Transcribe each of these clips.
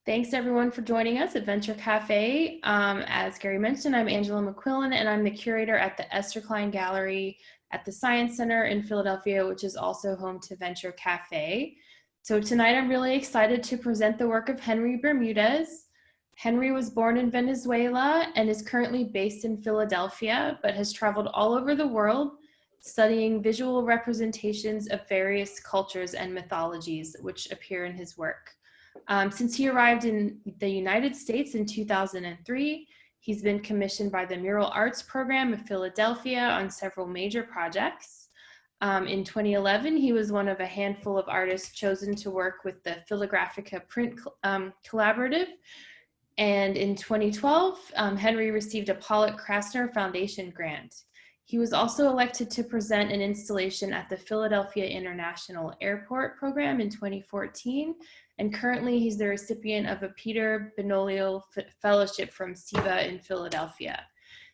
Thanks everyone for joining us at Venture Cafe. As Gary mentioned, I'm Angela McQuillan and I'm the curator at the Esther Klein Gallery at the Science Center in Philadelphia, which is also home to Venture Cafe. So tonight I'm really excited to present the work of Henry Bermudez. Henry was born in Venezuela and is currently based in Philadelphia, but has traveled all over the world studying visual representations of various cultures and mythologies which appear in his work. Since he arrived in the United States in 2003, he's been commissioned by the Mural Arts Program of Philadelphia on several major projects. In 2011, he was one of a handful of artists chosen to work with the Philographica Print Collaborative. And in 2012, Henry received a Pollock Krasner Foundation grant. He was also elected to present an installation at the Philadelphia International Airport Program in 2014, and currently he's the recipient of a Peter Benoliel Fellowship from SIVA in Philadelphia.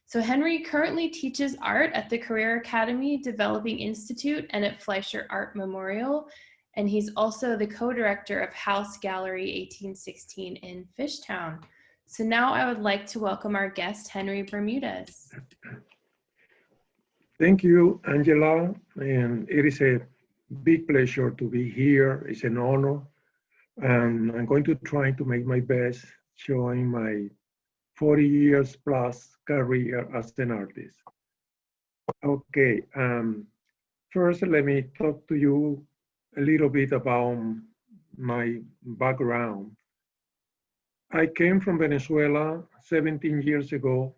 So Henry currently teaches art at the Career Academy Developing Institute and at Fleischer Art Memorial, and he's also the co-director of House Gallery 1816 in Fishtown. So now I would like to welcome our guest, Henry Bermudez. Thank you, Angela, and it is a big pleasure to be here. It's an honor, and I'm going to try to make my best showing my 40 years plus career as an artist. Okay, first let me talk to you a little bit about my background. I came from Venezuela 17 years ago,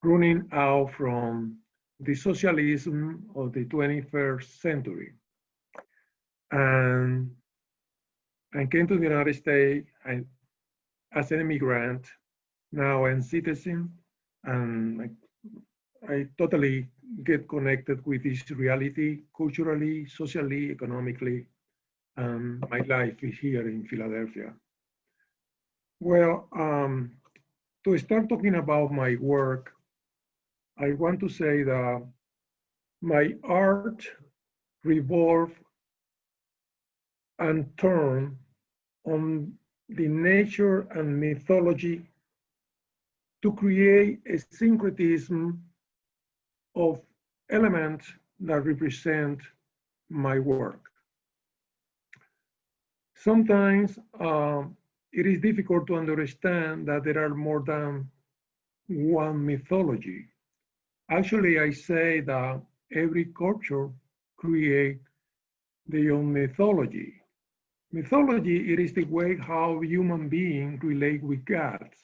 running out from the socialism of the 21st century. And I came to the United States as an immigrant. Now I'm a citizen, and I totally get connected with this reality culturally, socially, economically, and my life is here in Philadelphia. Well, to start talking about my work, I want to say that my art revolves and turns on the nature and mythology to create a syncretism of elements that represent my work. Sometimes it is difficult to understand that there are more than one mythology. Actually, I say that every culture creates their own mythology. Mythology, it is the way how human beings relate with gods.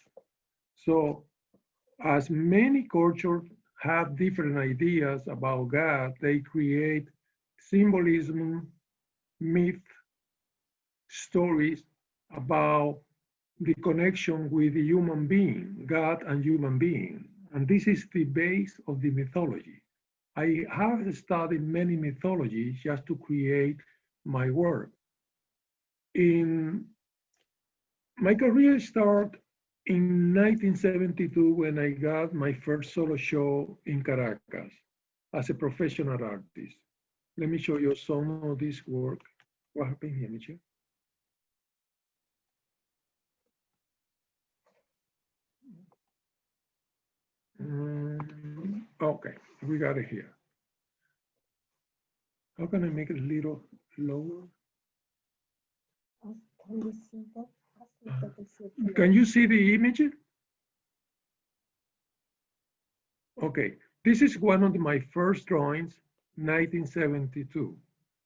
So as many cultures have different ideas about God, they create symbolism, myth, stories about the connection with the human being, God and human being. And this is the base of the mythology. I have studied many mythologies just to create my work. My career started in 1972 when I got my first solo show in Caracas as a professional artist. Let me show you some of this work. What happened here, Michelle? Okay, we got it here. How can I make it a little lower? Can you see the image? Okay, this is one of my first drawings, 1972.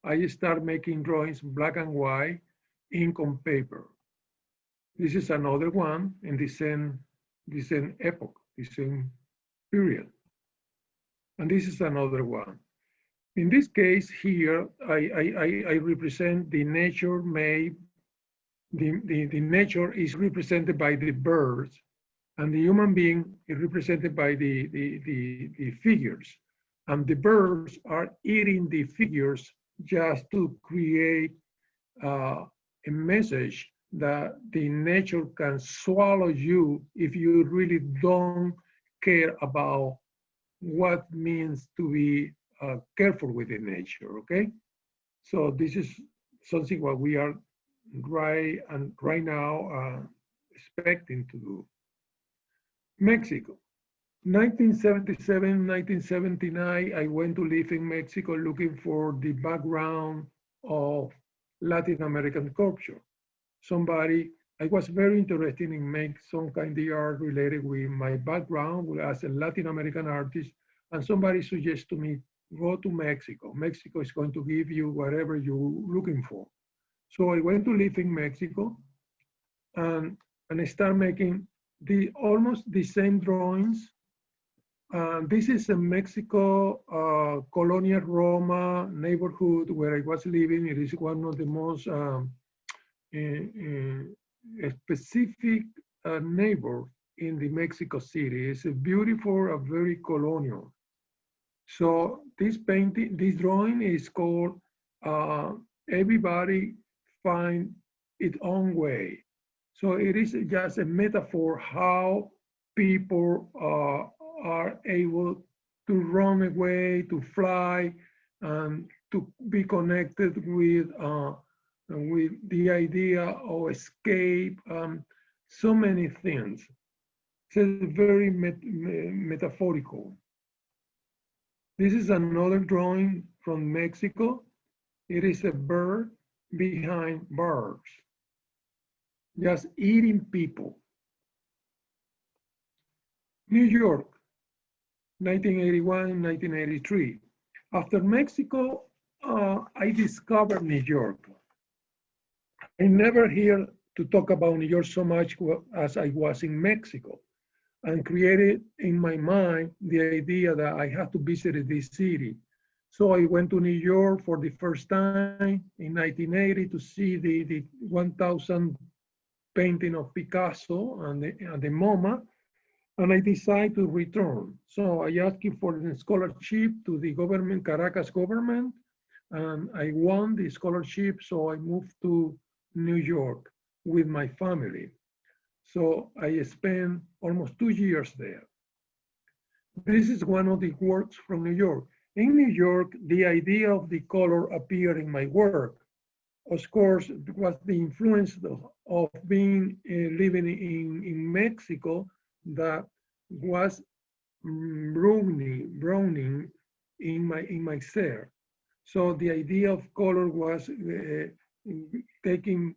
I started making drawings black and white, ink on paper. This is another one in the same epoch, the same period. And this is another one. In this case here, I represent the nature made, the nature is represented by the birds, and the human being is represented by the figures. And the birds are eating the figures just to create a message that the nature can swallow you if you really don't care about what means to be careful with the nature, okay? So this is something what we are right now expecting to do. Mexico. 1977, 1979, I went to live in Mexico looking for the background of Latin American culture. I was very interested in make some kind of art related with my background as a Latin American artist, and somebody suggested to me, go to Mexico. Mexico is going to give you whatever you're looking for. So I went to live in Mexico and I started making almost the same drawings. This is a Mexico colonial Roma neighborhood where I was living. It is one of the most specific neighbor in the Mexico City. It's a beautiful, very colonial. So this drawing is called Everybody Find Its Own Way. So it is just a metaphor how people are able to run away, to fly, and to be connected with the idea of escape, so many things. It's very metaphorical. This is another drawing from Mexico. It is a bird behind bars, just eating people. New York, 1981, 1983. After Mexico, I discovered New York. I never hear to talk about New York so much as I was in Mexico, and created in my mind the idea that I had to visit this city. So I went to New York for the first time in 1980 to see the 1,000 painting of Picasso and the MoMA, and I decided to return. So I asked for a scholarship to the government, Caracas government, and I won the scholarship, so I moved to New York with my family. So I spent almost 2 years there. This is one of the works from New York. In New York, the idea of the color appeared in my work. Of course, it was the influence of being living in Mexico that was browning in my ser. So the idea of color was taking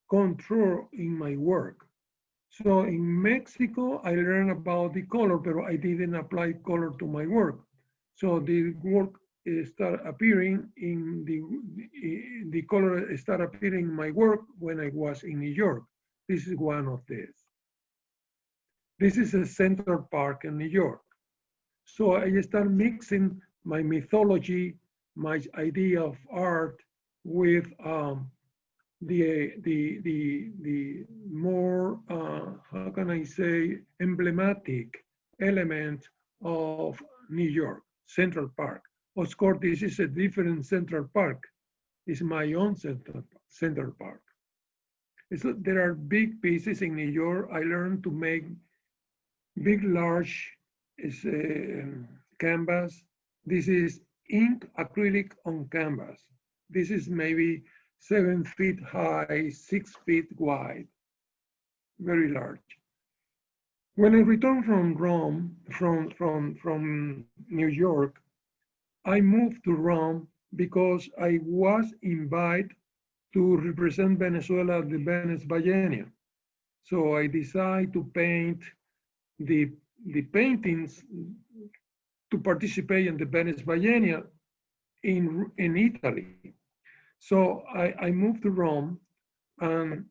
control in my work. So in Mexico, I learned about the color, but I didn't apply color to my work. So the work started appearing in the color started appearing in my work when I was in New York. This is one of these. This is a Central Park in New York. So I started mixing my mythology, my idea of art with the more, how can I say, emblematic element of New York, Central Park. Of course, this is a different Central Park. It's my own Central Park. There are big pieces in New York. I learned to make big, large canvas. This is ink acrylic on canvas. This is maybe 7 feet high, 6 feet wide, very large. When I returned from Rome, from New York, I moved to Rome because I was invited to represent Venezuela at the Venice Biennial. So I decided to paint the paintings to participate in the Venice Biennial in Italy. So I moved to Rome and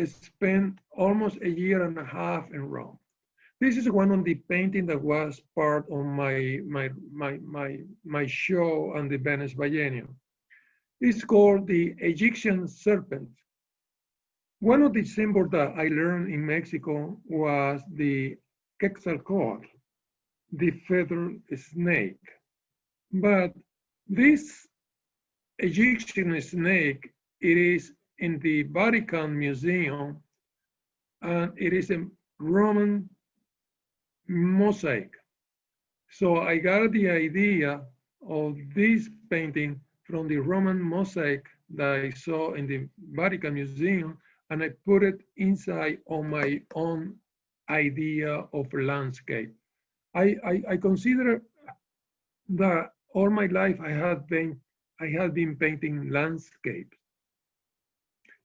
spent almost a year and a half in Rome. This is one of the painting that was part of my show on the Venice Biennial. It's called the Egyptian serpent. One of the symbols that I learned in Mexico was the Quetzalcoatl, the feathered snake. But this Egyptian snake, it is in the Vatican Museum, and it is a Roman mosaic. So I got the idea of this painting from the Roman mosaic that I saw in the Vatican Museum, and I put it inside on my own idea of landscape. I consider that all my life I had been painting landscapes.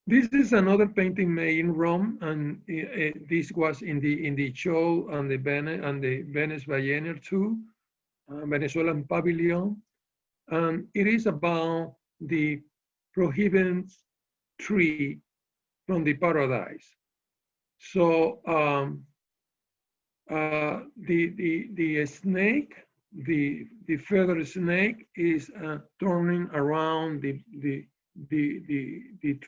This is another painting made in Rome, and this was in the show and the Venice Biennial too, Venezuelan Pavilion, and it is about the prohibited tree from the paradise. So the snake, the feather snake, is turning around the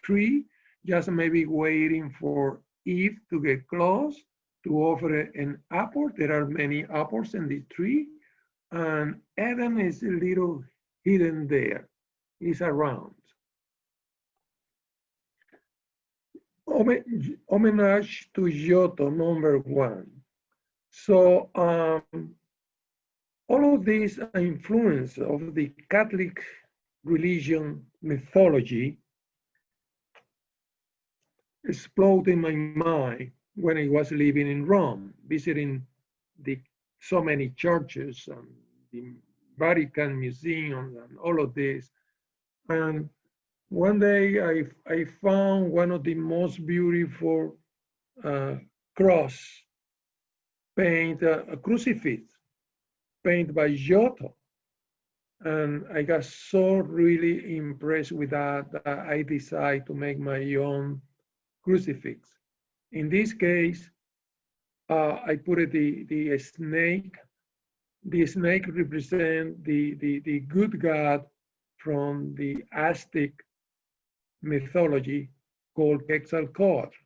tree, just maybe waiting for Eve to get close to offer an apple. There are many apples in the tree, and Adam is a little hidden there. He's around. Homage to Giotto, #1. So all of these influence of the Catholic religion mythology exploded in my mind when I was living in Rome, visiting so many churches and the Vatican Museum and all of this. And one day I found one of the most beautiful cross paint, a crucifix painted by Giotto. And I got so really impressed with that I decided to make my own crucifix. In this case, I put the snake. The snake represents the good God from the Aztec mythology called Quetzalcoatl.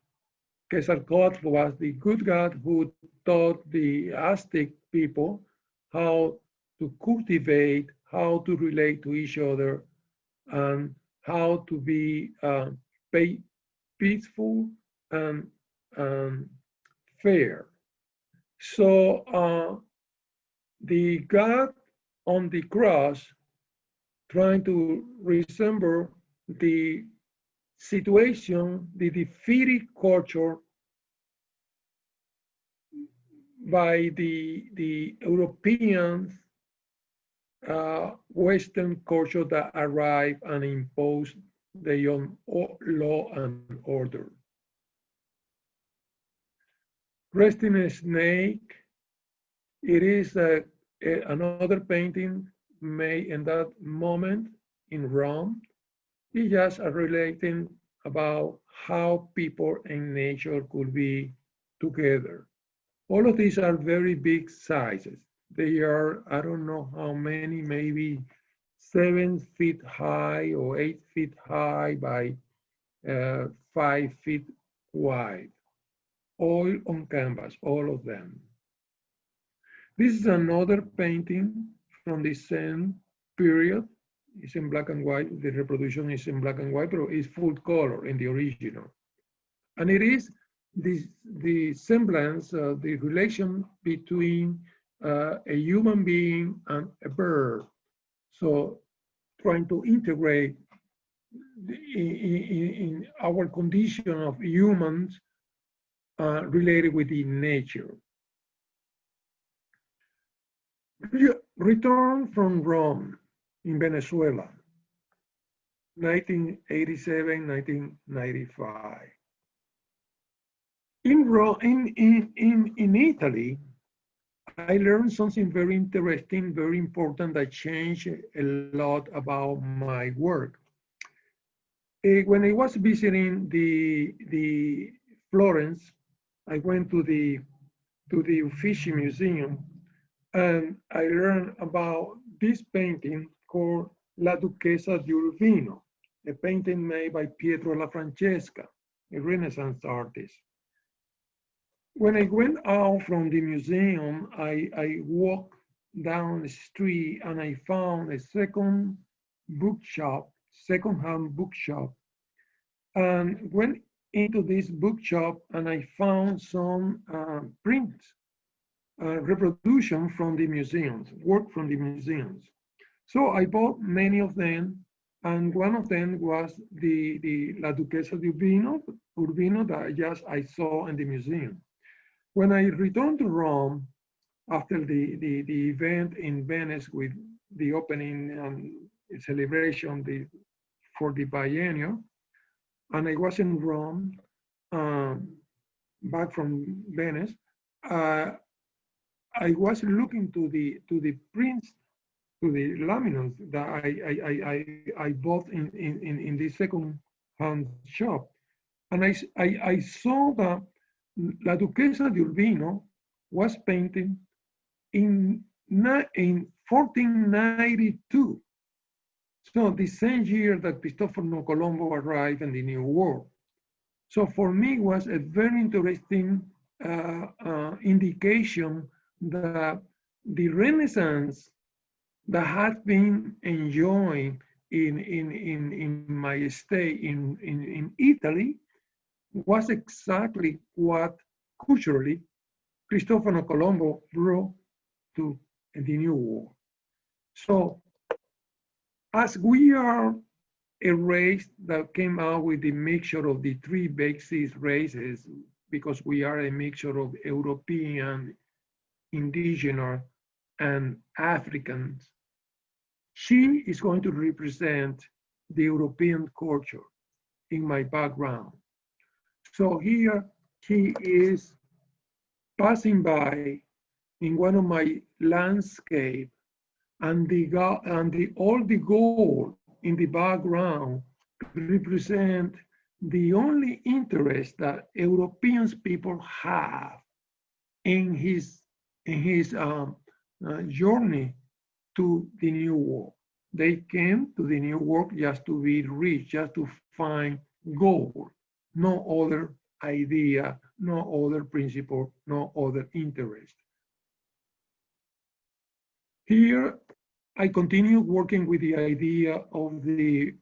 Quetzalcoatl was the good God who taught the Aztec people how to cultivate, how to relate to each other, and how to be peaceful and fair. So the God on the cross trying to resemble the situation, the defeated culture by the European Western culture that arrived and imposed their own law and order. Resting Snake, it is another painting made in that moment in Rome. It's just relating about how people and nature could be together. All of these are very big sizes. They are, I don't know how many, maybe 7 feet high or 8 feet high by 5 feet wide. All on canvas, all of them. This is another painting from the same period. It's in black and white. The reproduction is in black and white, but it's full color in the original. And it is the semblance, the relation between a human being and a bird. So trying to integrate in our condition of humans related with the nature. Return from Rome in Venezuela, 1987, 1995. In Italy, I learned something very interesting, very important that changed a lot about my work. When I was visiting the Florence, I went to the Uffizi Museum, and I learned about this painting called La Duchessa di Urbino, a painting made by Pietro La Francesca, a Renaissance artist. When I went out from the museum, I walked down the street and I found a second-hand bookshop, and went into this bookshop and I found some prints, reproduction from the museums, work from the museums. So I bought many of them And one of them was the La Duquesa de Urbino that I saw in the museum. When I returned to Rome after the event in Venice with the opening and celebration for the biennial, and I was in Rome, back from Venice, I was looking to the prints, to the laminals that I bought in the second hand shop, and I saw that La Duquesa de Urbino was painted in 1492. So the same year that Cristoforo Colombo arrived in the New World. So for me, it was a very interesting indication that the Renaissance that had been enjoying in my stay in Italy was exactly what culturally Cristoforo Colombo brought to the New World. So as we are a race that came out with the mixture of the three basic races, because we are a mixture of European, indigenous, and Africans, she is going to represent the European culture in my background. So here she is passing by in one of my landscape, and all the gold in the background represent the only interest that Europeans people have in his journey to the New World. They came to the New World just to be rich, just to find gold, no other idea, no other principle, no other interest. Here, I continue working with the idea of the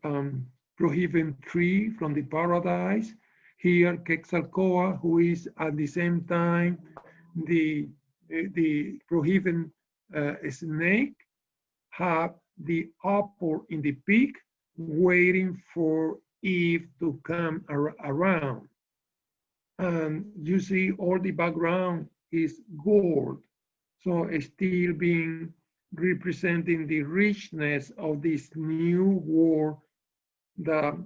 prohibited tree from the paradise. Here, Quetzalcoatl, who is at the same time the prohibited snake, have the apple in the peak, waiting for Eve to come around. And you see all the background is gold. So still being representing the richness of this new world that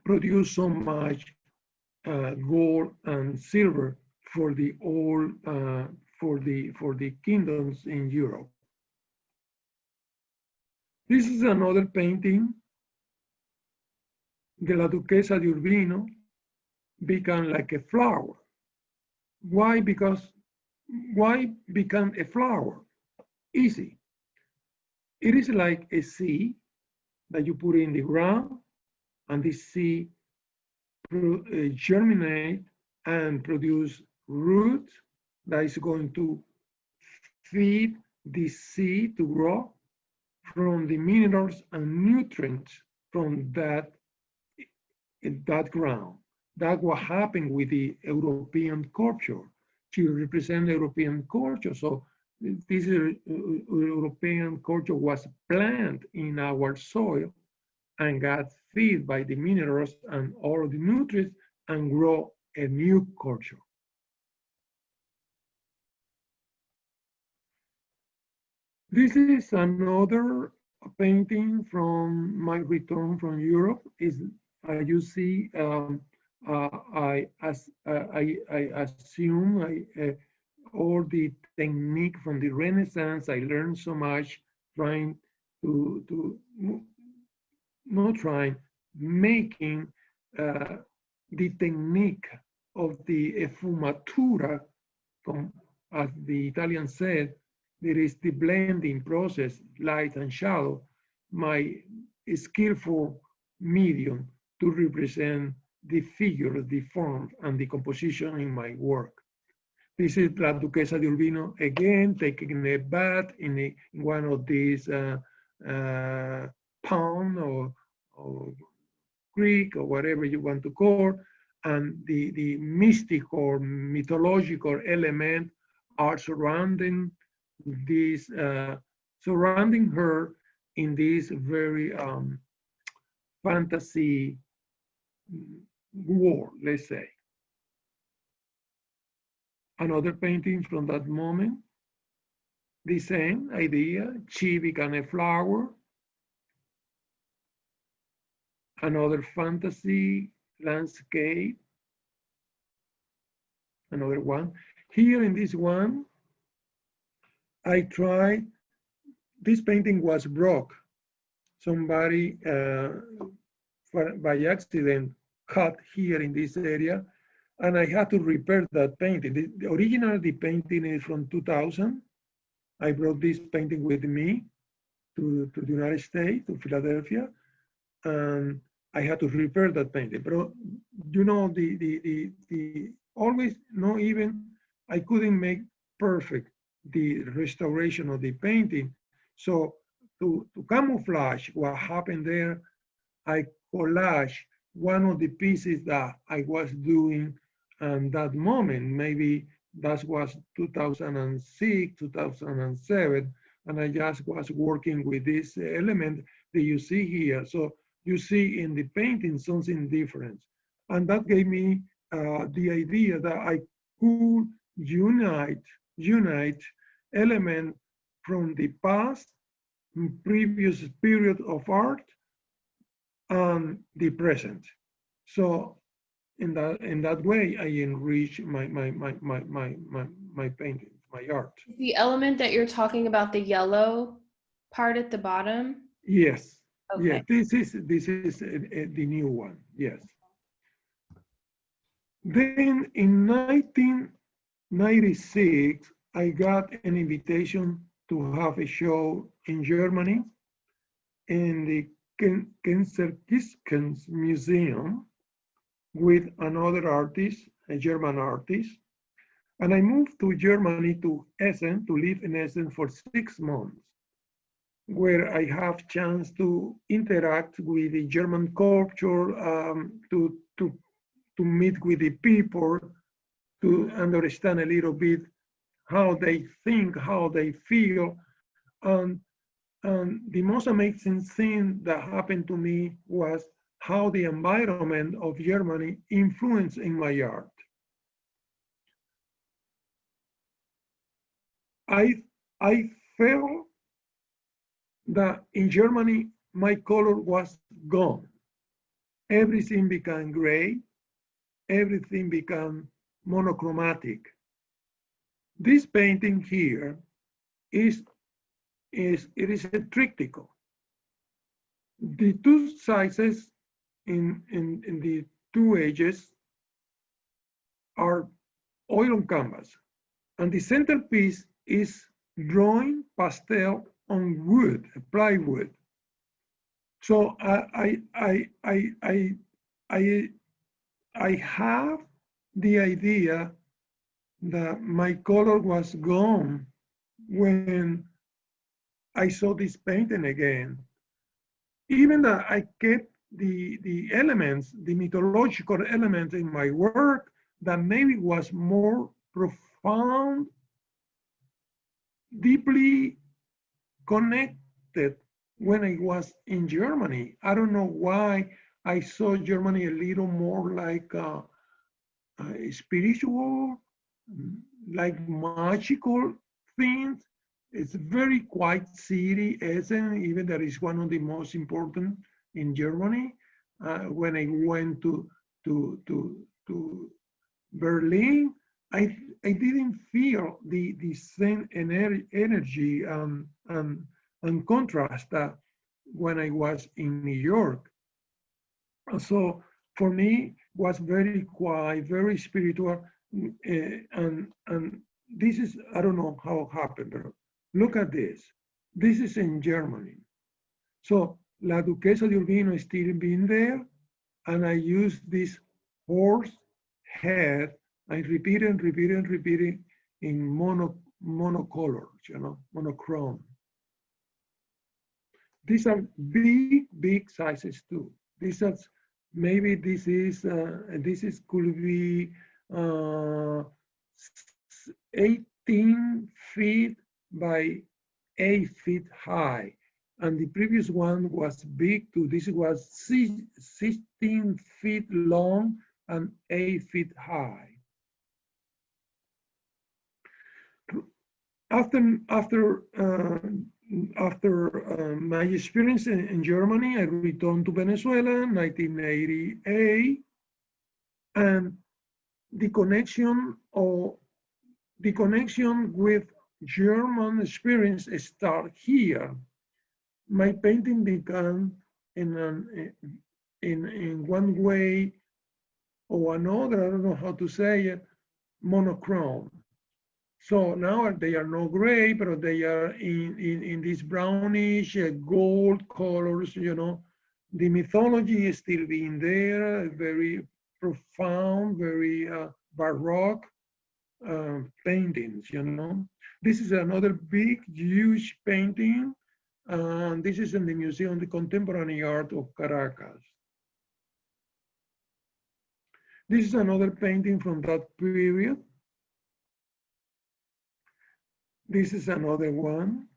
produced so much gold and silver for the old for the kingdoms in Europe. This is another painting de la Duquesa de Urbino, become like a flower. Why? Because why become a flower? Easy. It is like a seed that you put in the ground, and this seed germinate and produce roots that is going to feed the seed to grow from the minerals and nutrients from that ground. That's what happened with the European culture. To represent European culture. So this European culture was planted in our soil and got fed by the minerals and all the nutrients and grow a new culture. This is another painting from my return from Europe. Is you see, I assume all the technique from the Renaissance. I learned so much trying to not trying, making the technique of the sfumatura, as the Italian said, there is the blending process, light and shadow, my skillful medium to represent the figure, the form, and the composition in my work. This is La Duquesa de Urbino, again, taking a bath in one of these pond or creek or whatever you want to call, and the mystic or mythological element are surrounding this, surrounding her in this very fantasy world, let's say. Another painting from that moment, the same idea, she became a flower. Another fantasy landscape, another one. Here in this one, I tried, this painting was broke. Somebody by accident cut here in this area, and I had to repair that painting. The original, the painting is from 2000. I brought this painting with me to the United States, to Philadelphia, and I had to repair that painting. But you know, the always, not even, I couldn't make perfect the restoration of the painting. So to camouflage what happened there, I collage one of the pieces that I was doing at that moment. Maybe that was 2006, 2007, and I just was working with this element that you see here. So you see in the painting something different. And that gave me the idea that I could unite elements from the past, previous period of art, and the present. So in that way, I enrich my paintings, my art. The element that you're talking about, the yellow part at the bottom? Yes. Okay. Yeah, this is the new one. Yes. Then in 1996, I got an invitation to have a show in Germany in the Künstlerkisten's Museum with another artist, a German artist. And I moved to Germany, to Essen, to live in Essen for 6 months, where I have chance to interact with the German culture, to meet with the people, to understand a little bit how they think, how they feel. And the most amazing thing that happened to me was how the environment of Germany influenced in my art. I felt that in Germany, my color was gone. Everything became gray, everything became monochromatic. This painting here is a triptych. The two sizes in the two edges are oil on canvas, and the centerpiece is drawing pastel on wood, plywood. So I have the idea that my color was gone when I saw this painting again. Even that I kept the elements, the mythological elements in my work that maybe was more profound, deeply connected when I was in Germany. I don't know why I saw Germany a little more like spiritual, like magical things. It's a very quiet city, Essen, even that is one of the most important in Germany. When I went to Berlin, I didn't feel the same energy and contrast that when I was in New York. So for me, was very quiet, very spiritual, and this is, I don't know how it happened, but look at this. This is in Germany. So La Duquesa de Urbino is still being there, and I use this horse head. I repeat it in monocolors, monochrome. These are big sizes too. These are, maybe this is could be 18 feet by 8 feet high. and the previous one was big too. This was 16 feet long and 8 feet high. After my experience in Germany, I returned to Venezuela in 1988, and the connection with German experience start here. My painting began in one way or another, I don't know how to say it, monochrome. So now they are not gray, but they are in this brownish gold colors, you know. The mythology is still being there, very profound, very baroque paintings, you know. This is another big, huge painting. This is in the Museum of Contemporary Art of Caracas. This is another painting from that period. This is another one.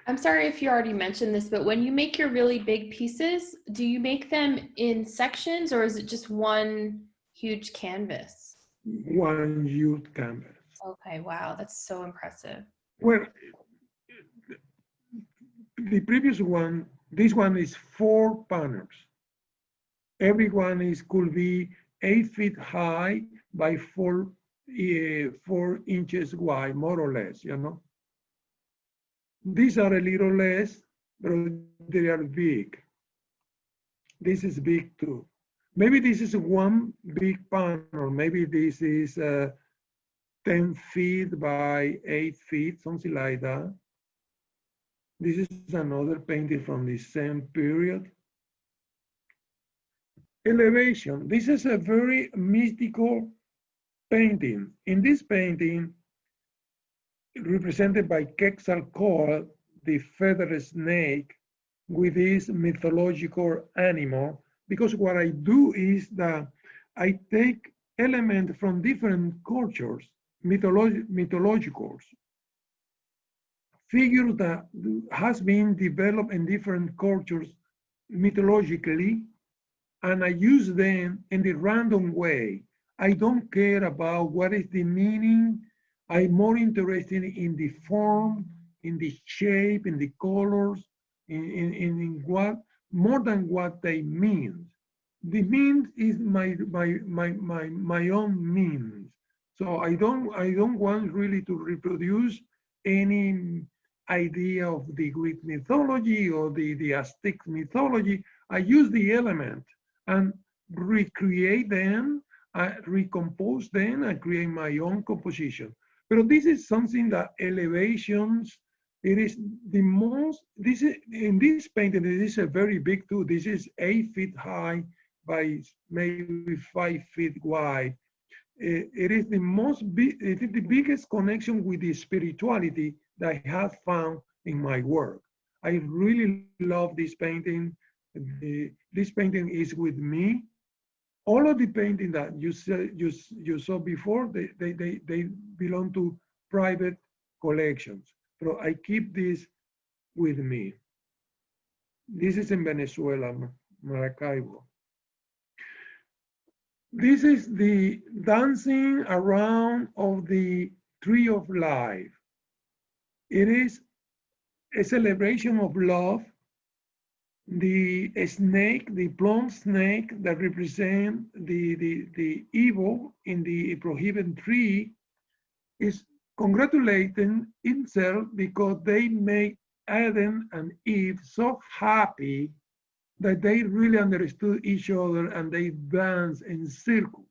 I'm sorry if you already mentioned this, but when you make your really big pieces, do you make them in sections or is it just one huge canvas? One huge canvas. Okay, wow, that's so impressive. Well, the previous one, this one is 4 panels. Every one could be 8 feet high by 4 inches wide, more or less, you know. These are a little less, but they are big. This is big too. Maybe this is one big panel. Maybe this is 10 feet by 8 feet, something like that. This is another painting from the same period. Elevation. This is a very mystical painting. In this painting, represented by Quetzalcoatl, the feathered snake, with this mythological animal, because what I do is that I take elements from different cultures, mythologicals, figures that has been developed in different cultures mythologically, and I use them in the random way. I don't care about what is the meaning. I'm more interested in the form, in the shape, in the colors, in what, more than what they mean. The means is my own means. So I don't want really to reproduce any idea of the Greek mythology or the Aztec mythology. I use the element and recreate them, recompose them, and create my own composition. But this is something that elevations, it is the most, this is, in this painting, it is a very big too. This is 8 feet high by maybe 5 feet wide. It is the it is the biggest connection with the spirituality that I have found in my work. I really love this painting. This painting is with me. All of the painting that you saw before, they belong to private collections. So I keep this with me. This is in Venezuela, Maracaibo. This is the dancing around of the tree of life. It is a celebration of love. The snake, the plum snake that represents the evil in the prohibited tree is congratulating itself because they make Adam and Eve so happy that they really understood each other and they dance in circle.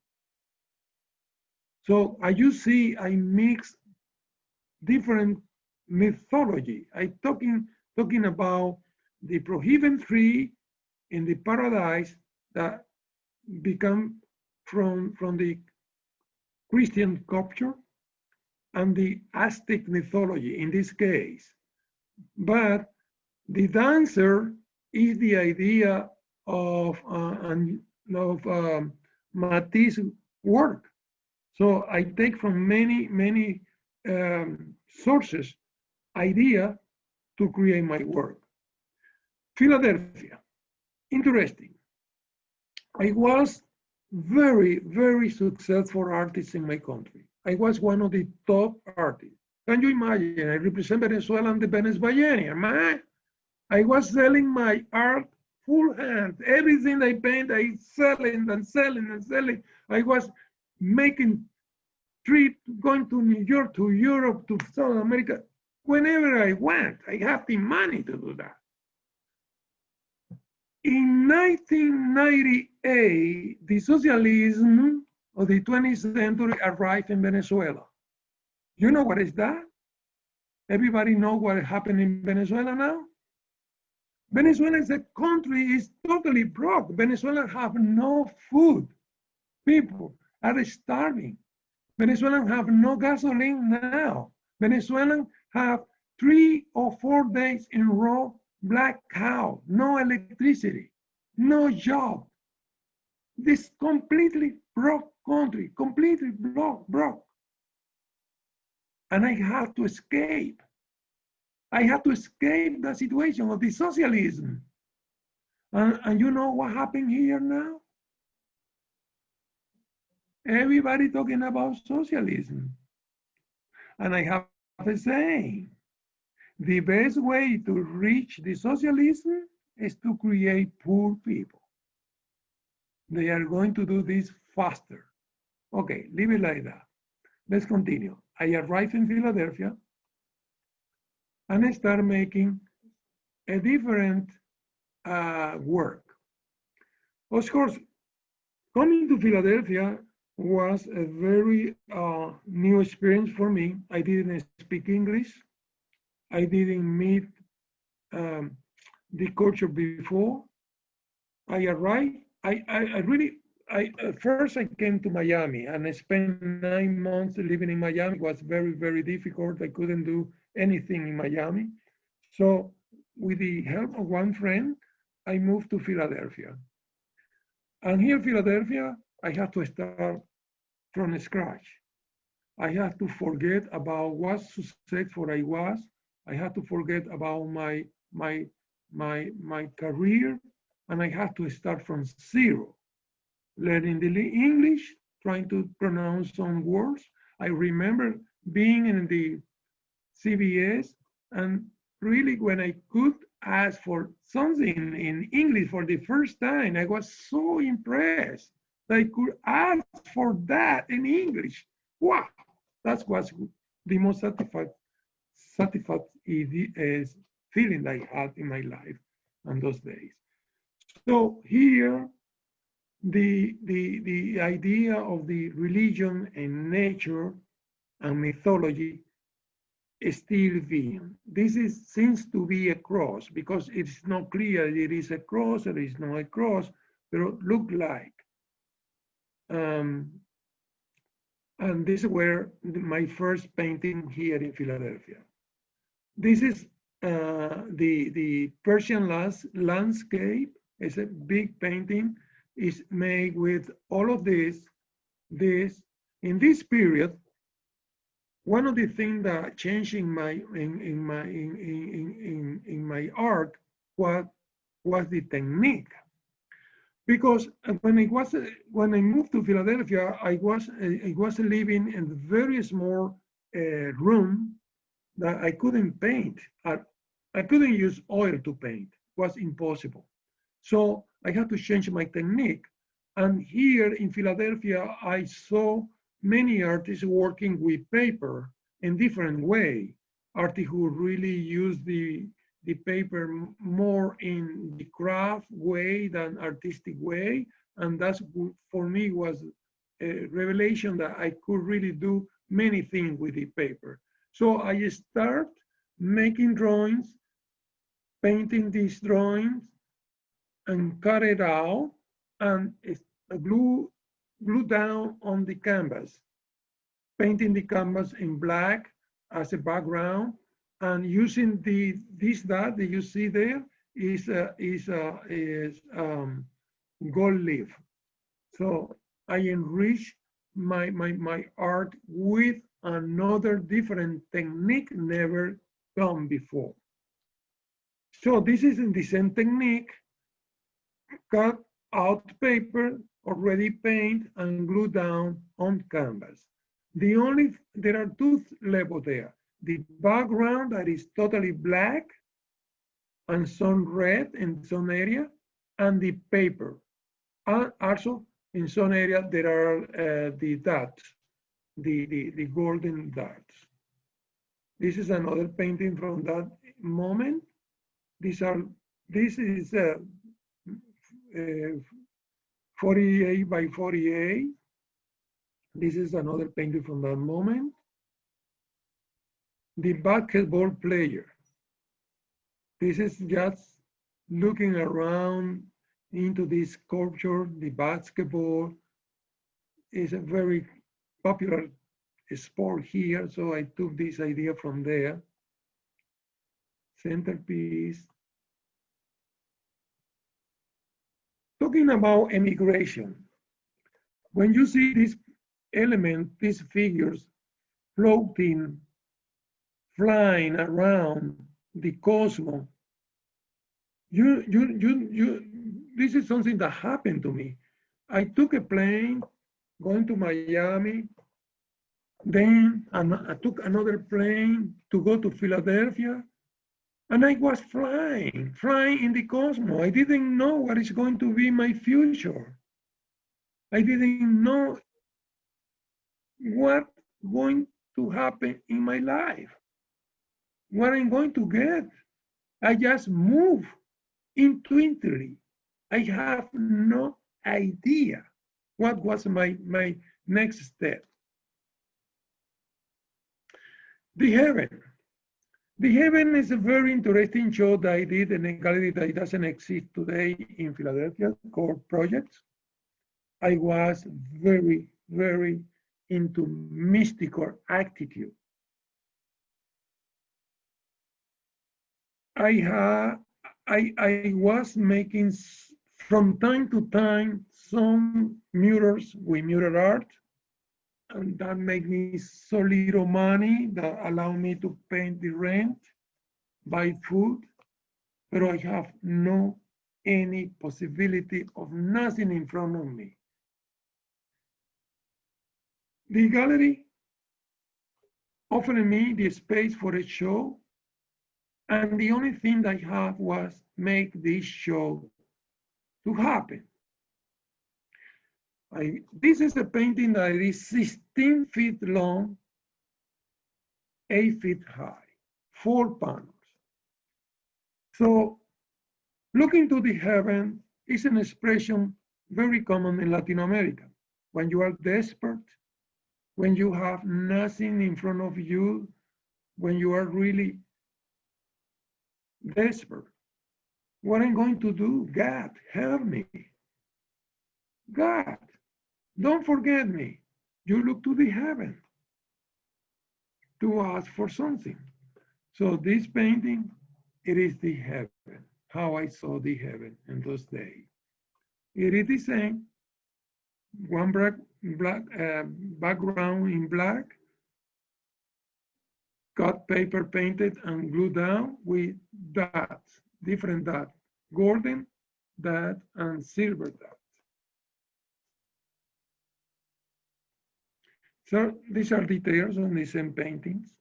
So as you see, I mix different mythology. I talking about the prohibited tree in the paradise that become from the Christian culture and the Aztec mythology in this case. But the dancer is the idea of Matisse's work. So I take from many sources idea to create my work. Philadelphia, interesting. I was very successful artist in my country. I was one of the top artists. Can you imagine? I represent Venezuela and the Venezuelans, man. I was selling my art full hand. Everything I paint, I selling and selling and selling. I was making trip, going to New York, to Europe, to South America. Whenever I went, I had the money to do that. In 1998, the socialism of the 20th century arrived in Venezuela. You know what is that? Everybody know what happened in Venezuela now? Venezuela is a country is totally broke. Venezuela have no food. People are starving. Venezuelans have no gasoline now. Venezuelans have 3 or 4 days in a row blackout, no electricity, no job. This completely broke country, completely broke. And I had to escape. I had to escape the situation of the socialism. And you know what happened here now? Everybody talking about socialism. And I have a saying, the best way to reach the socialism is to create poor people. They are going to do this faster. Okay, leave it like that. Let's continue. I arrived in Philadelphia and I started making a different work. Of course, coming to Philadelphia was a very new experience for me. I didn't speak English. I didn't meet the culture before. I arrived. First I came to Miami and I spent 9 months living in Miami. It was very difficult. I couldn't do anything in Miami. So with the help of one friend, I moved to Philadelphia. And here in Philadelphia, I had to start from scratch. I had to forget about what successful I was. I had to forget about my career, and I had to start from zero, learning the English, trying to pronounce some words. I remember being in the CBS, and really when I could ask for something in English for the first time, I was so impressed that I could ask for that in English. Wow, that was the most satisfying feeling I had in my life on those days. So here, the idea of the religion and nature and mythology is still being. This seems to be a cross because it's not clear it is a cross or it's not a cross, but it look like. And this is where my first painting here in Philadelphia. This is the Persian landscape. It's a big painting. It's made with all of this. In this period, one of the things that changed in my art was the technique. Because when I moved to Philadelphia, I was living in a very small room that I couldn't paint. I couldn't use oil to paint. It was impossible. So I had to change my technique. And here in Philadelphia, I saw many artists working with paper in different way. Artists who really use the paper more in the craft way than artistic way. And that's, for me, was a revelation that I could really do many things with the paper. So I start making drawings, painting these drawings, and cut it out, and glue down on the canvas, painting the canvas in black as a background, and using that you see there is gold leaf. So I enrich my art with another different technique never done before. So this is in the same technique, cut out paper, already paint and glue down on canvas. There are two levels there. The background that is totally black and some red in some area, and the paper. And also in some area there are the dots, the golden dots. This is another painting from that moment. This is 48 by 48. This is another painting from that moment. The basketball player. This is just looking around into this sculpture. The basketball is a very popular sport here, so I took this idea from there. Centerpiece. Talking about emigration, when you see this element, these figures floating, flying around the cosmos, this is something that happened to me. I took a plane going to Miami, then I took another plane to go to Philadelphia, and I was flying in the cosmos. I didn't know what is going to be my future. I didn't know what's going to happen in my life, what I'm going to get. I just move intuitively. I have no idea what was my next step. The Heaven. The Heaven is a very interesting show that I did in a gallery that doesn't exist today in Philadelphia called Projects. I was very, very into mystical attitude. I was making from time to time some murals with mural art, and that made me so little money that allowed me to pay the rent, buy food, but I have no any possibility of nothing in front of me. The gallery offered me the space for a show, and the only thing I had was make this show to happen. This is a painting that is 16 feet long, 8 feet high, 4 panels. So looking to the heaven is an expression very common in Latin America. When you are desperate, when you have nothing in front of you, when you are really desperate, what I'm going to do? God, help me. God, don't forget me. You look to the heaven to ask for something. So this painting, it is the heaven, how I saw the heaven in those days. It is the same, one background in black, cut paper painted and glued down with dots, different dots, golden dot and silver dot. So these are details on the same paintings.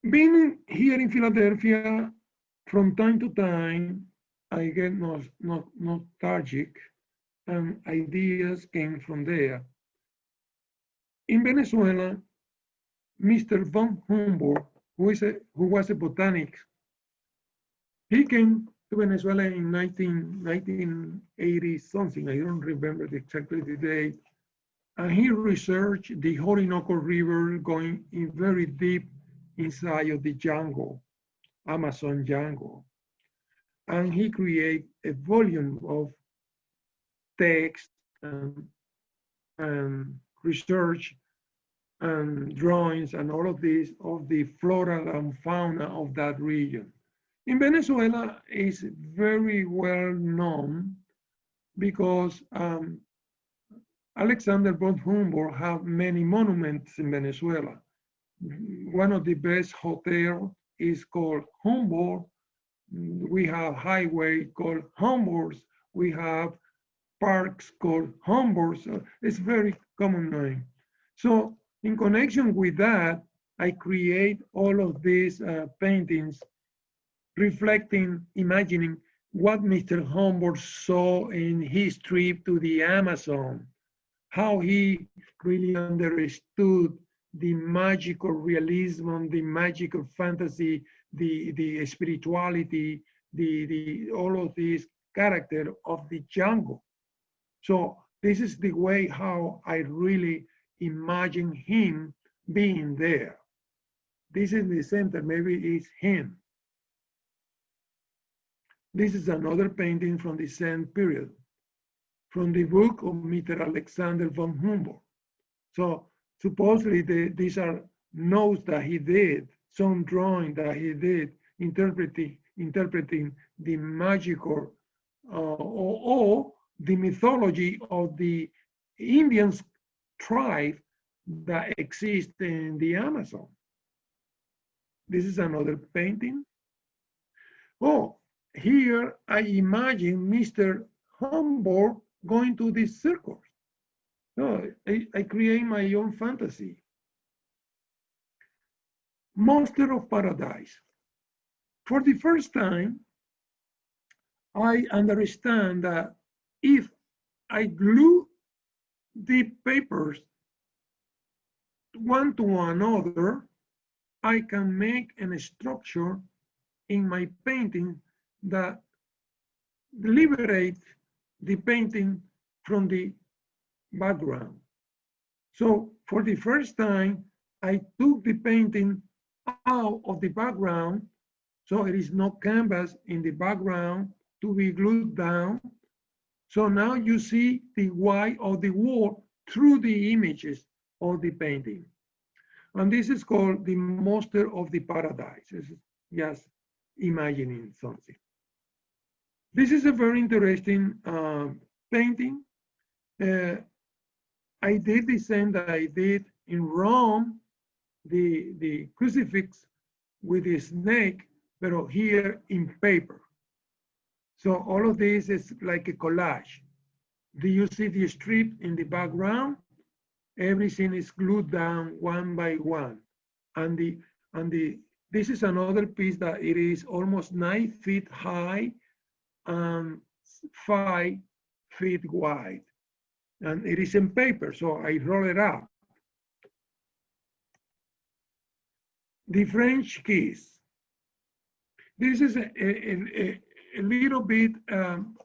Being here in Philadelphia, from time to time, I get nostalgic, and ideas came from there. In Venezuela, Mr. von Humboldt, who was a botanist, he came to Venezuela in 1980 something. I don't remember exactly the date. And he researched the Orinoco River going in very deep inside of the jungle, Amazon jungle. And he created a volume of text and research and drawings and all of this of the flora and fauna of that region. In Venezuela, is very well known because Alexander von Humboldt have many monuments in Venezuela. One of the best hotels is called Humboldt. We have highway called Humboldt. We have parks called Humboldt. So it's very common name. So in connection with that, I create all of these paintings reflecting, imagining what Mr. Humboldt saw in his trip to the Amazon, how he really understood the magical realism, the magical fantasy, the spirituality, all of this character of the jungle. So this is the way how I really imagine him being there. This is the center, maybe it's him. This is another painting from the same period, from the book of Mr. Alexander von Humboldt. So supposedly these are notes that he did, some drawing that he did, interpreting the magical or the mythology of the Indian tribe that exists in the Amazon. This is another painting. Oh, here I imagine Mr. Humboldt going to this circus. No, I create my own fantasy. Monster of Paradise. For the first time, I understand that if I glue the papers one to another, I can make a structure in my painting that liberates the painting from the background. So for the first time, I took the painting out of the background, so there is no canvas in the background to be glued down. So now you see the white of the wall through the images of the painting. And this is called the Monster of the Paradise. This is just imagining something. This is a very interesting painting. I did the same that I did in Rome, the crucifix with the snake, but here in paper. So all of this is like a collage. Do you see the strip in the background? Everything is glued down one by one. And this is another piece that it is almost 9 feet high and 5 feet wide. And it is in paper, so I roll it up. The French kiss. This is a little bit an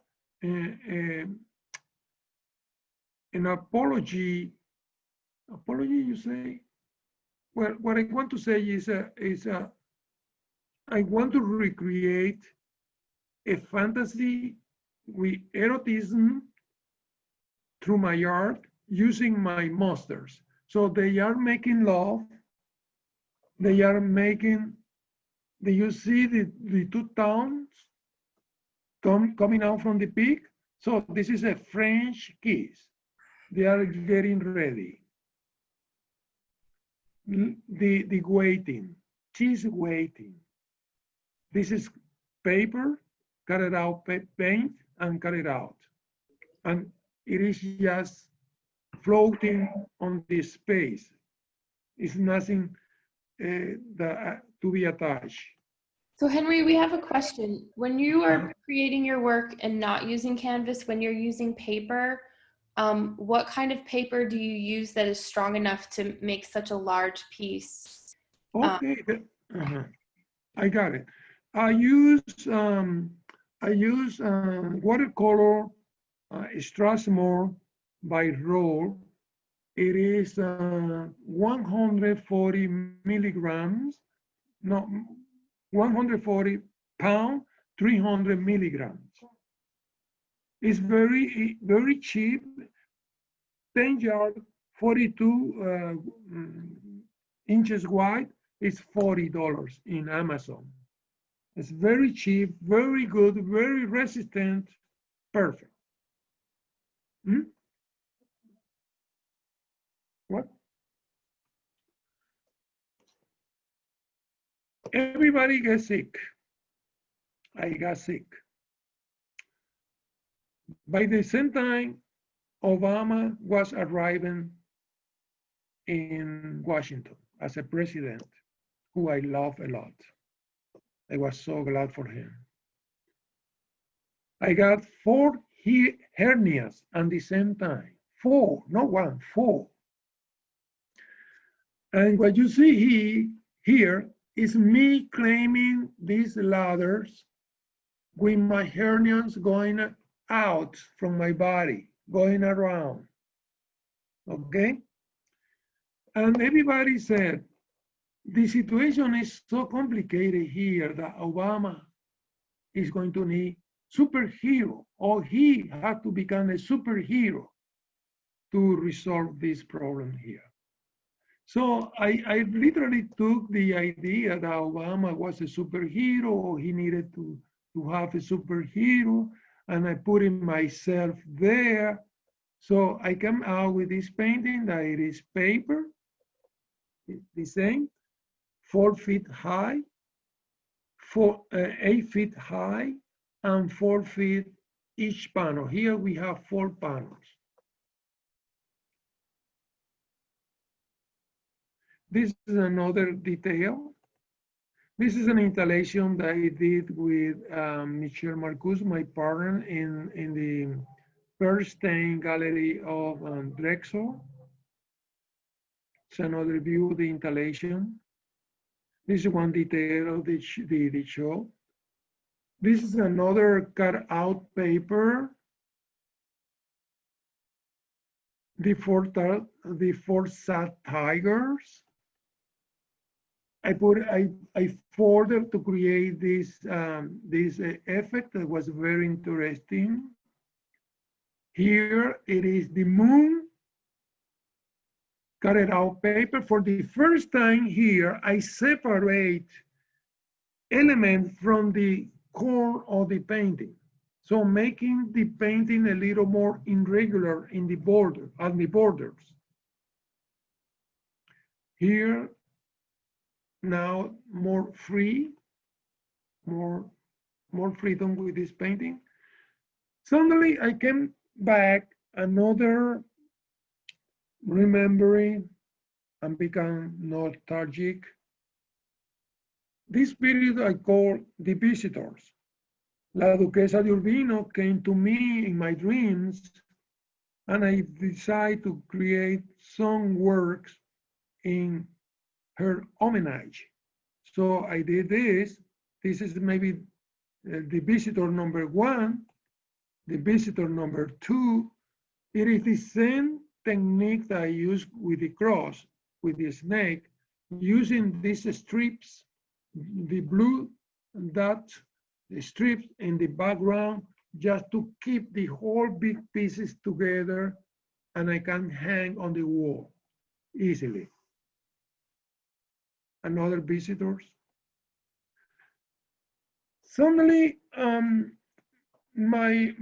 apology. Apology, you say? Well, what I want to say is I want to recreate a fantasy with erotism through my art using my monsters. So they are making love. They are making, do you see the two tongues coming out from the peak? So this is a French kiss. They are getting ready. The waiting, she's waiting. This is paper, cut it out, paint, and cut it out. And it is just floating on this space. It's nothing to be attached. So Henry, we have a question. When you are creating your work and not using canvas, when you're using paper, what kind of paper do you use that is strong enough to make such a large piece? Okay, I got it. I use watercolor Strathmore by roll. It is 140 milligrams, no, 140 pound, 300 milligrams. It's very, very cheap. 10 yard, 42 inches wide is $40 in Amazon. It's very cheap, very good, very resistant, perfect. What? everybody gets sick. I got sick. By the same time, Obama was arriving in Washington as a president, who I love a lot. I was so glad for him. I got 4 hernias at the same time. 4, not 1, 4. And what you see here is me climbing these ladders with my hernias going out from my body, going around. Okay? And everybody said, the situation is so complicated here that Obama is going to need superhero, or he had to become a superhero to resolve this problem here. So I literally took the idea that Obama was a superhero, he needed to have a superhero, and I put in myself there. So I came out with this painting that it is paper, the same, 4 feet high, 8 feet high, and 4 feet each panel. Here we have 4 panels. This is another detail. This is an installation that I did with Michel Marcus, my partner, in the Bernstein Gallery of Drexel. It's another view of the installation. This is one detail of the show. This is another cut out paper. The four sad tigers. I folded to create this effect that was very interesting. Here it is the moon, cut it out paper. For the first time here, I separate elements from the core of the painting. So making the painting a little more irregular in the border, on the borders. Here, now more free, more freedom with this painting. Suddenly I came back, another remembering, and become nostalgic. This period I call the visitors. La Duquesa de Urbino came to me in my dreams, and I decided to create some works in her homage. So I did this. This is maybe the visitor number 1, the visitor number 2. It is the same technique that I use with the cross, with the snake, using these strips, the blue dot, the strips in the background, just to keep the whole big pieces together, and I can hang on the wall easily. Another visitors. Suddenly, my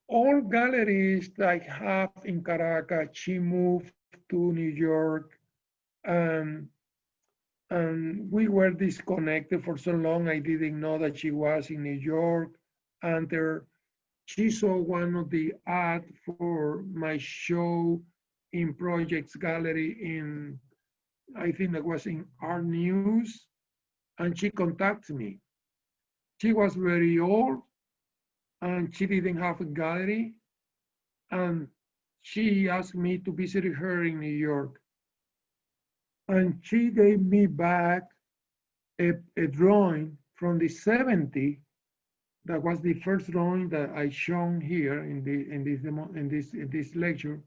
old galleries that I have in Caracas, she moved to New York, and we were disconnected for so long. I didn't know that she was in New York, and she saw one of the ads for my show in Projects Gallery in, I think that was in Art News, and she contacted me. She was very old, and she didn't have a gallery, and she asked me to visit her in New York. And she gave me back a drawing from the 70s. That was the first drawing that I shown here in this lecture.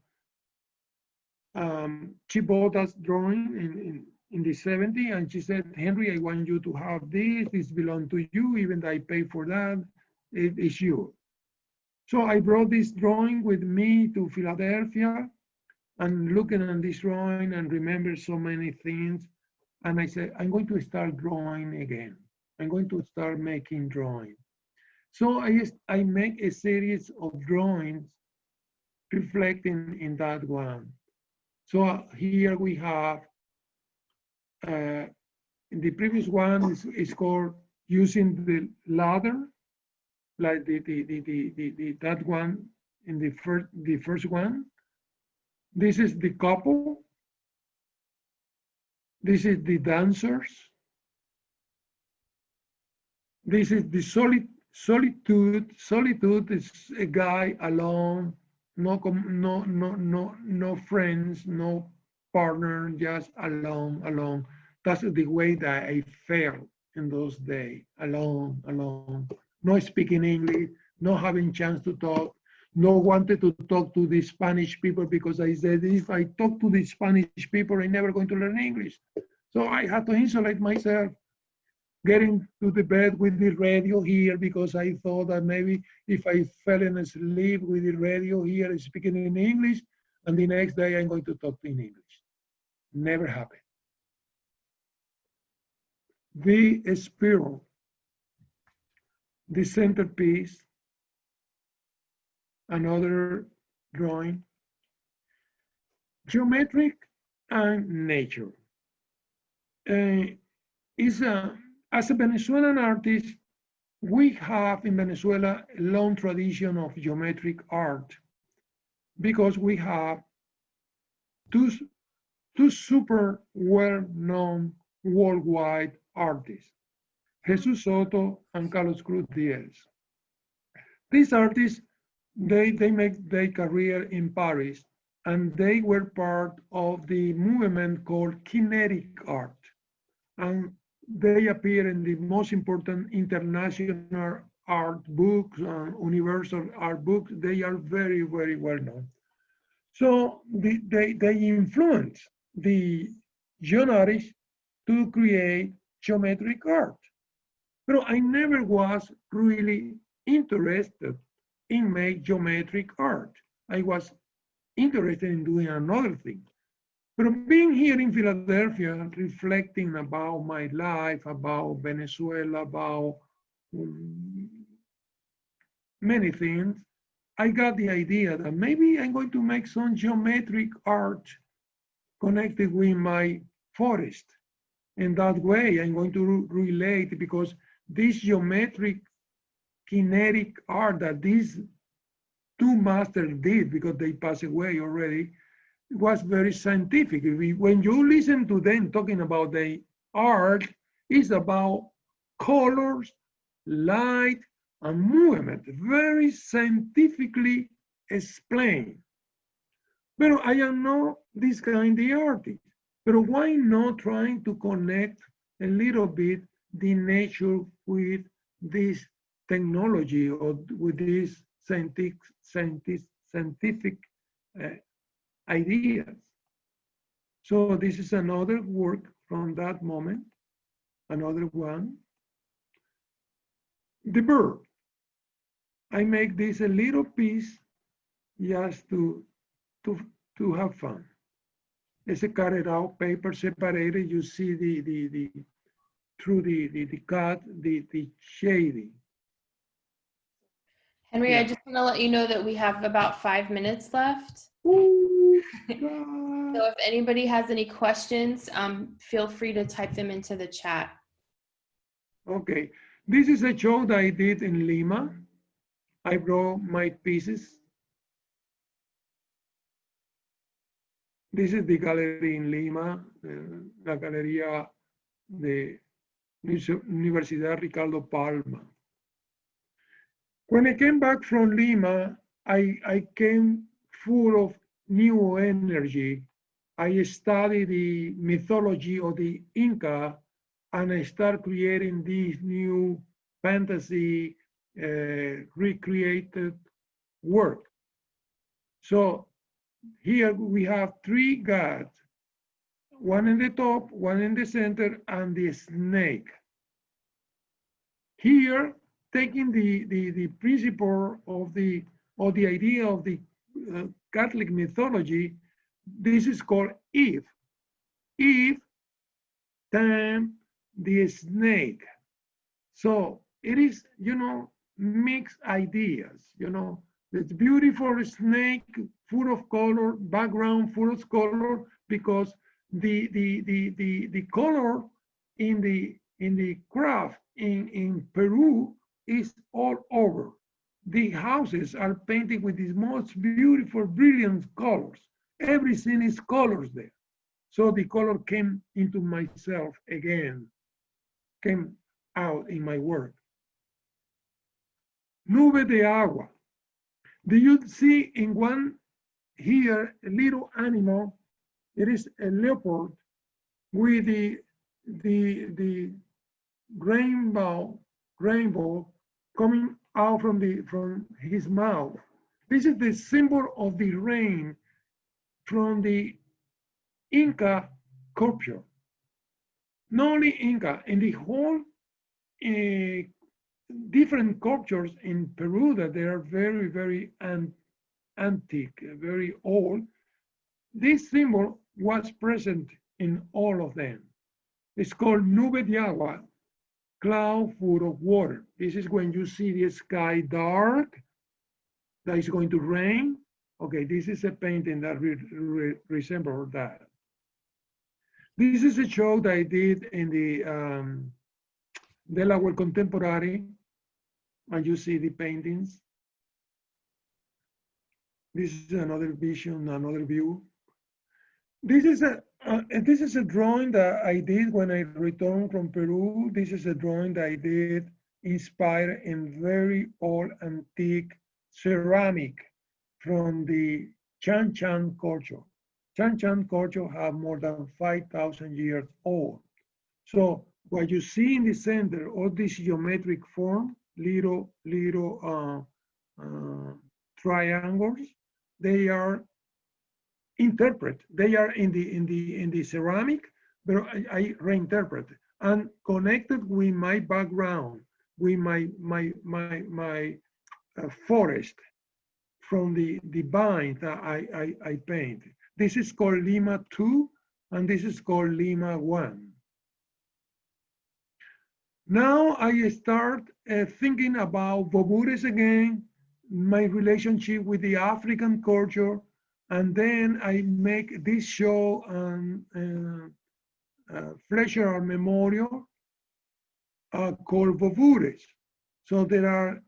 She bought us drawing in the 70s, and she said, Henry, I want you to have this. This belongs to you, even though I pay for that. It is yours. So I brought this drawing with me to Philadelphia, and looking at this drawing and remember so many things. And I said, I'm going to start drawing again. I'm going to start making drawings. So I make a series of drawings reflecting in that one. So here we have the previous one is called using the ladder, like that one in the first one. This is the couple. This is the dancers. This is the solitude. Solitude is a guy alone, no friends, no partner, just alone. That's the way that I felt in those days, alone, no speaking English, no having chance to talk, no wanted to talk to the Spanish people because I said, if I talk to the Spanish people, I'm never going to learn English. So I had to insulate myself, getting to the bed with the radio here because I thought that maybe if I fell in asleep with the radio here speaking in English, and the next day I'm going to talk in English. Never happened. The spiral, the centerpiece, another drawing, geometric and nature. As a Venezuelan artist, we have in Venezuela a long tradition of geometric art because we have two super well-known worldwide artists, Jesus Soto and Carlos Cruz Diaz. These artists, they make their career in Paris, and they were part of the movement called kinetic art. And they appear in the most important international art books and universal art books. They are very, very well known. So they influence the young artists to create geometric art. But I never was really interested in make geometric art. I was interested in doing another thing. But being here in Philadelphia, reflecting about my life, about Venezuela, about many things, I got the idea that maybe I'm going to make some geometric art connected with my forest. In that way, I'm going to relate, because this geometric kinetic art that these two masters did, because they passed away already, was very scientific. When you listen to them talking about the art, it's about colors, light, and movement, very scientifically explained. But I am not this kind of artist. But why not trying to connect a little bit the nature with this technology or with this scientific ideas? So this is another work from that moment, another one. The bird. I make this a little piece just to have fun. It's a cut out paper separated. You see through the cut, the shading. Henry, Yeah. I just want to let you know that we have about 5 minutes left. Ooh, So if anybody has any questions, feel free to type them into the chat. Okay, this is a show that I did in Lima. I brought my pieces. This is the gallery in Lima, la Galería de Universidad Ricardo Palma. When I came back from Lima, I came full of new energy. I studied the mythology of the Inca, and I started creating this new fantasy recreated work. So here we have three gods, one in the top, one in the center, and the snake. Here, taking the principle of the idea of the Catholic mythology, this is called Eve. Eve times the snake. So it is, mixed ideas, It's beautiful snake, full of color, background full of color, because the color in the craft in Peru is all over. The houses are painted with these most beautiful, brilliant colors. Everything is colors there. So the color came into myself again, came out in my work. Nube de agua. Do you see in one here a little animal? It is a leopard with the rainbow coming out from his mouth. This is the symbol of the rain from the Inca culture. Not only Inca, in the whole different cultures in Peru that they are very, very antique, very old. This symbol was present in all of them. It's called nube de agua, cloud full of water. This is when you see the sky dark, that is going to rain. Okay, this is a painting that resembles that. This is a show that I did in the Delaware Contemporary, and you see the paintings. This is another vision, another view. This is a drawing that I did when I returned from Peru. This is a drawing that I did inspired in very old antique ceramic from the Chan Chan culture. Chan Chan culture have more than 5,000 years old. So what you see in the center, all this geometric form, little triangles, they are interpret. They are in the ceramic, but I reinterpret and connected with my background, with my forest from the vine that I paint. This is called Lima 2, and this is called Lima 1. Now I start thinking about Bermudez again, my relationship with the African culture, and then I make this show Fletcher Art Memorial called Bermudez. So there are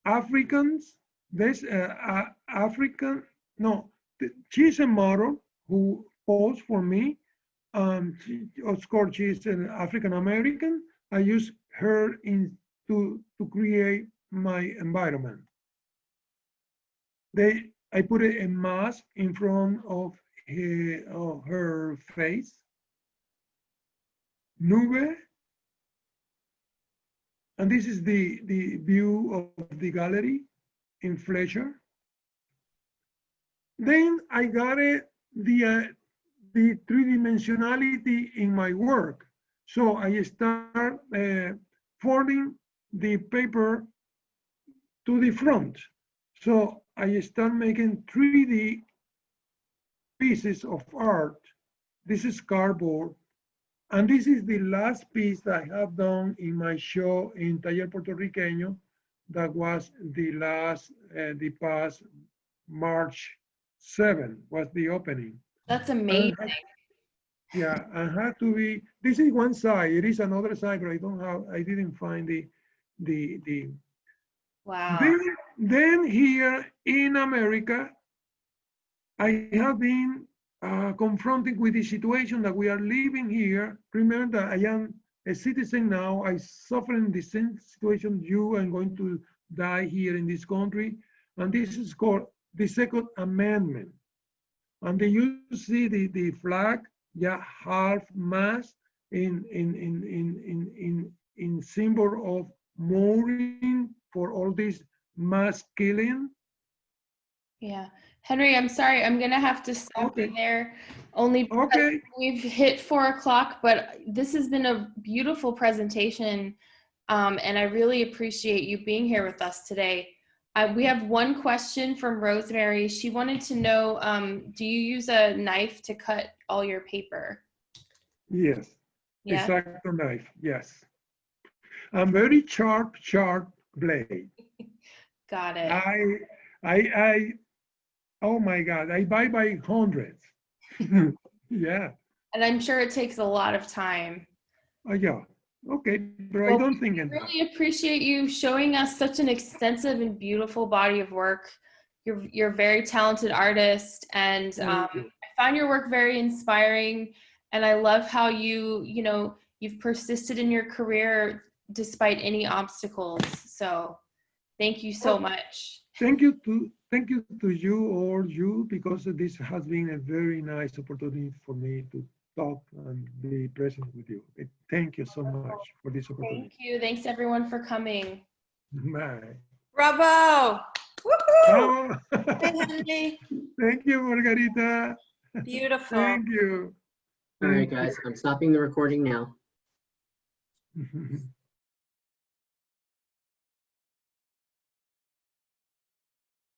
Africans, there's she's a model who posed for me. Of course, she's an African American. I use her to create my environment. I put a mask in front of her face. Nube. And this is the view of the gallery in Fletcher. Then I got the three-dimensionality in my work. So I start folding the paper to the front. So I start making 3D pieces of art. This is cardboard. And this is the last piece that I have done in my show in Taller Puertorriqueño. That was the past March 7 was the opening. That's amazing. Yeah, and had to be, this is one side, it is another side, but I didn't find the Wow. Then here in America, I have been confronted with the situation that we are living here. Remember that I am a citizen now. I suffer in the same situation I'm going to die here in this country. And this is called the Second Amendment. And then you see the flag, yeah, half mast in symbol of mourning for all this mass killing. Yeah. Henry, I'm sorry, I'm gonna have to stop you there, only because we've hit 4 o'clock, but this has been a beautiful presentation, and I really appreciate you being here with us today. We have one question from Rosemary. She wanted to know, do you use a knife to cut all your paper? Yes, yeah? Exacto knife, yes. A very sharp blade. Got it. Oh my God, I buy by hundreds. Yeah. And I'm sure it takes a lot of time. Yeah, okay, but I Well, don't think we enough. really appreciate you showing us such an extensive and beautiful body of work. You're a very talented artist, and Thank you. I found your work very inspiring. And I love how you've persisted in your career despite any obstacles. So thank you so much. Thank you to you or you, because this has been a very nice opportunity for me to talk and be present with you. Thank you so much for this opportunity. Thank you. Thanks everyone for coming. Bye. Bravo! Woohoo! Oh, Hey, Henry. thank you, Margarita. Beautiful. Thank you. All right, Thank guys, I'm stopping the recording now. you.